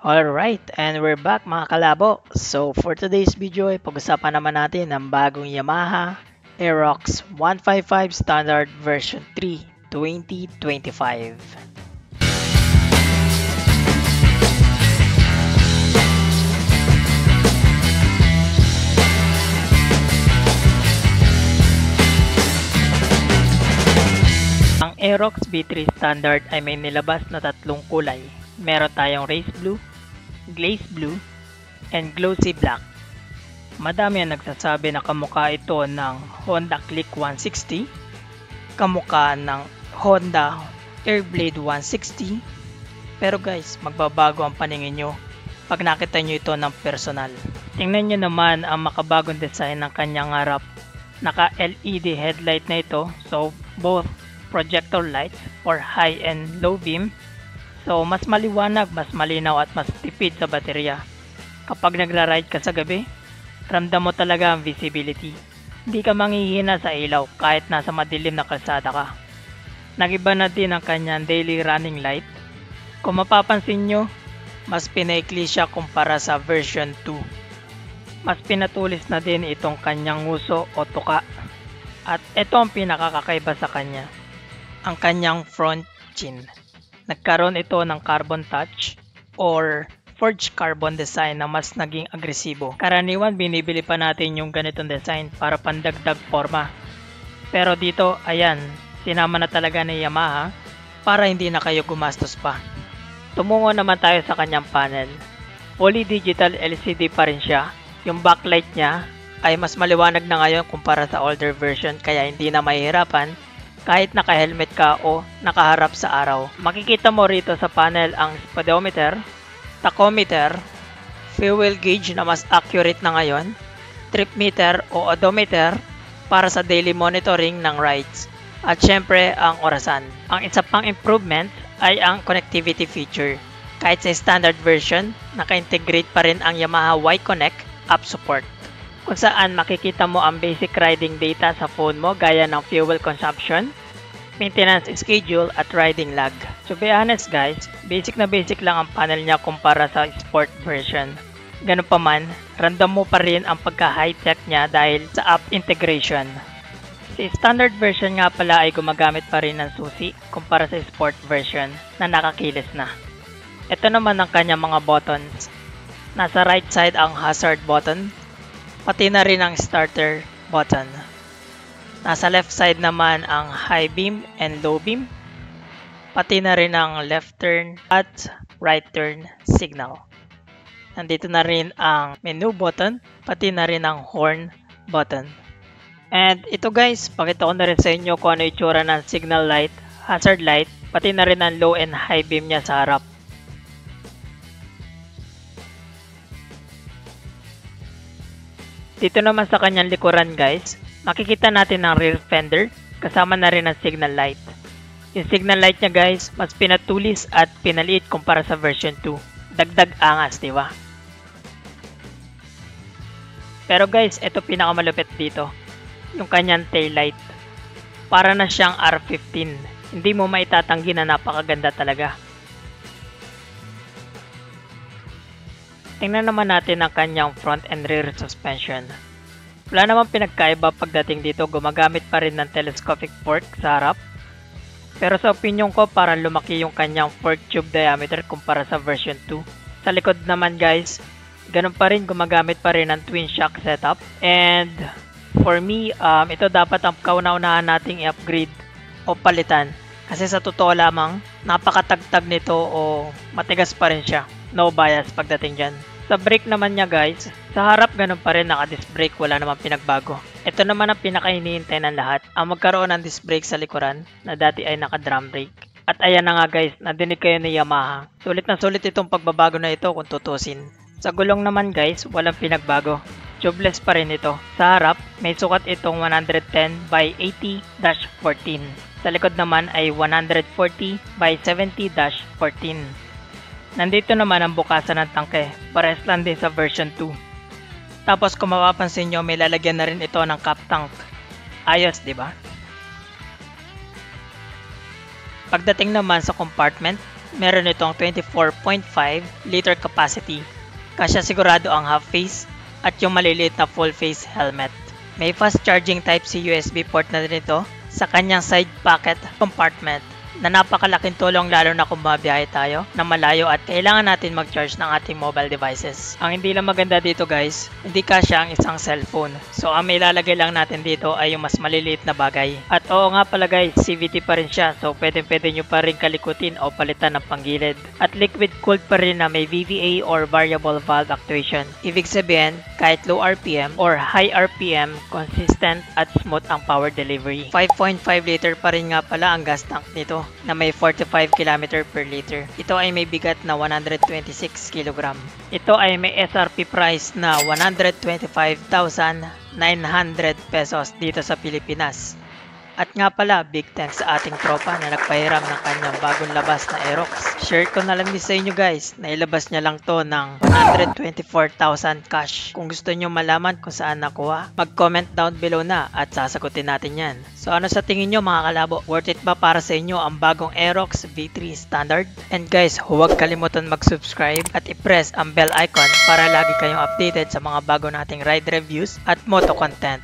Alright, and we're back mga kalabo. So for today's video ay pag-usapan naman natin ang bagong Yamaha Aerox 155 Standard version 3 2025. Ang Aerox V3 Standard ay may nilabas na tatlong kulay. Meron tayong race blue, glaze blue, and glossy black. Madami ang nagsasabi na kamukha ito ng Honda Click 160, kamukha ng Honda Airblade 160, pero guys, magbabago ang paningin nyo pag nakita nyo ito ng personal. Tingnan nyo naman ang makabagong design ng kanyang harap. Naka LED headlight na ito, so both projector lights for high and low beam. So, mas maliwanag, mas malinaw at mas tipid sa baterya. Kapag nagra-ride ka sa gabi, ramdam mo talaga ang visibility. Hindi ka manghihina sa ilaw kahit nasa madilim na kalsada ka. Nagiba na din ang kanyang daily running light. Kung mapapansin nyo, mas pinaikli siya kumpara sa version 2. Mas pinatulis na din itong kanyang nguso o tuka. At ito ang pinakakakaiba sa kanya, ang kanyang front chin. Nagkaroon ito ng carbon touch or forged carbon design na mas naging agresibo. Karaniwan binibili pa natin yung ganitong design para pandagdag forma. Pero dito, ayan, sinama na talaga ni Yamaha para hindi na kayo gumastos pa. Tumungo naman tayo sa kanyang panel. Fully digital LCD pa rin siya. Yung backlight niya ay mas maliwanag na ngayon kumpara sa older version, kaya hindi na mahihirapan kahit naka-helmet ka o nakaharap sa araw. Makikita mo rito sa panel ang speedometer, tachometer, fuel gauge na mas accurate na ngayon, trip meter o odometer para sa daily monitoring ng rides, at syempre ang orasan. Ang isa pang improvement ay ang connectivity feature. Kahit sa standard version, naka-integrate pa rin ang Yamaha Y-Connect app support, kung saan makikita mo ang basic riding data sa phone mo gaya ng fuel consumption, maintenance schedule at riding lag. To be honest guys, basic na basic lang ang panel niya kumpara sa sport version. Ganun pa man, random mo pa rin ang pagka-high-tech niya dahil sa app integration. Si standard version nga pala ay gumagamit pa rin ng susi kumpara sa sport version na nakakilis na. Ito naman ang kanyang mga buttons. Nasa right side ang hazard button, pati na rin ang starter button. Nasa left side naman ang high beam and low beam, pati na rin ang left turn at right turn signal. Nandito na rin ang menu button, pati na rin ang horn button. And ito guys, pakita ko na rin sa inyo kung ano itsura ng signal light, hazard light, pati na rin ang low and high beam niya sa harap. Dito naman sa kanyang likuran guys, makikita natin ang rear fender, kasama na rin ang signal light. Yung signal light niya guys, mas pinatulis at pinaliit kumpara sa version 2. Dagdag angas, di ba? Pero guys, ito pinakamalupit dito, yung kanyang tail light. Para na siyang R15. Hindi mo maitatanggi na napakaganda talaga. Tingnan naman natin ang kanyang front and rear suspension. Wala namang pinagkaiba pagdating dito, gumagamit pa rin ng telescopic fork sa harap. Pero sa opinion ko, parang lumaki yung kanyang fork tube diameter kumpara sa version 2. Sa likod naman guys, ganun pa rin, gumagamit pa rin ng twin shock setup. And for me, ito dapat ang kauna-unahan nating i-upgrade o palitan. Kasi sa totoo lamang, napakatagtag nito o matigas pa rin siya. No bias pagdating dyan. Sa brake naman niya guys, sa harap ganun pa rin, naka-disc brake, wala namang pinagbago. Ito naman ang pinaka-hinihintay ng lahat, ang magkaroon ng disc brake sa likuran na dati ay naka-drum brake. At ayan na nga guys, nadinig kayo ni Yamaha. Sulit na sulit itong pagbabago na ito kung tutusin. Sa gulong naman guys, walang pinagbago. Tubeless pa rin ito. Sa harap, may sukat itong 110 by 80-14. Sa likod naman ay 140 by 70-14. Nandito naman ang bukasan ng tangke, parehas lang din sa version 2. Tapos kung mapapansin nyo, may lalagyan na rin ito ng cap tank. Ayos, di ba? Pagdating naman sa compartment, Meron itong 24.5 liter capacity. Kasya sigurado ang half face at yung maliliit na full face helmet. May fast charging Type-C USB port na din ito sa kanyang side pocket compartment na napakalaking tulong lalo na kung mabiyahe tayo na malayo at kailangan natin mag-charge ng ating mobile devices. Ang hindi lang maganda dito guys, hindi kasya ang isang cellphone. So ang may lalagay lang natin dito ay yung mas maliliit na bagay. At oo nga pala guys, CVT pa rin siya, so pwede nyo pa rin kalikutin o palitan ng panggilid. At liquid cooled pa rin na may VVA or variable valve actuation. Ibig sabihin, kahit low RPM or high RPM, consistent at smooth ang power delivery. 5.5 liter pa rin nga pala ang gas tank nito na may 45 km per liter. Ito ay may bigat na 126 kg. Ito ay may SRP price na 125,900 pesos dito sa Pilipinas. At nga pala, big thanks sa ating tropa na nagpahiram ng kanyang bagong labas na Aerox. Share ko na lang din sa inyo guys, nailabas niya lang to ng 124,000 cash. Kung gusto nyo malaman kung saan nakuha, mag-comment down below na at sasagutin natin yan. So ano sa tingin nyo mga kalabo? Worth it ba para sa inyo ang bagong Aerox V3 Standard? And guys, huwag kalimutan mag-subscribe at i-press ang bell icon para lagi kayong updated sa mga bago nating ride reviews at moto content.